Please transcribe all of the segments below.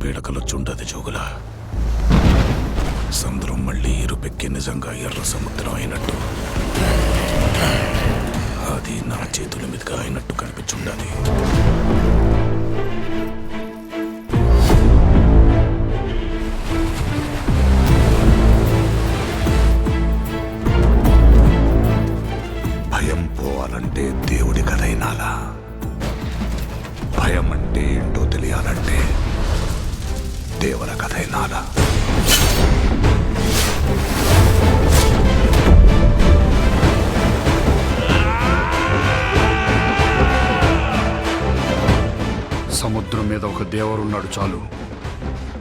పీడకలొచ్చుండదు జోగులా. సముద్రం మళ్ళీ ఇరుపెక్కి నిజంగా ఎర్ర సముద్రం అయినట్టు, అది నా చేతుల మీదుగా అయినట్టు కనిపించుండాలి. భయం పోవాలంటే దేవుడి కథైనాలా, భయం అంటే ఏంటో తెలియాలంటే దేవుల కథైనాలా. సముద్రం మీద ఒక దేవరున్నాడు చాలు.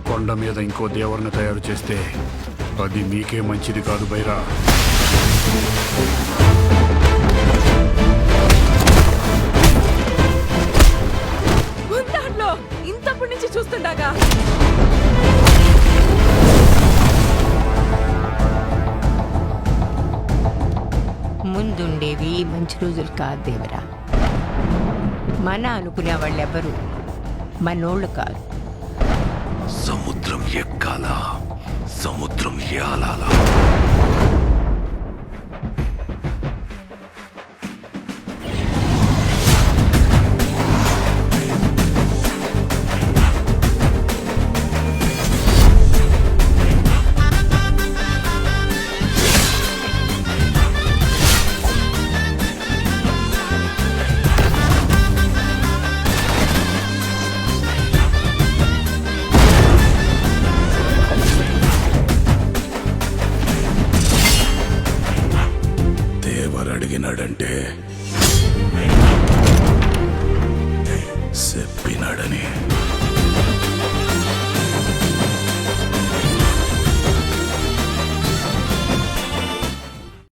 కొండ మీద ఇంకో దేవరుని తయారు చేస్తే అది మీకే మంచిది కాదు బైరా. దాంట్లో ఇంతప్పటి నుంచి చూస్తుండగా ముందుండేవి మంచి రోజులు కాదు దేవరా. మన అనుకునే వాళ్ళెవరు మనోళ్ళు కాదు. సముద్రం ఎక్కాలా, సముద్రం ఏలాలా.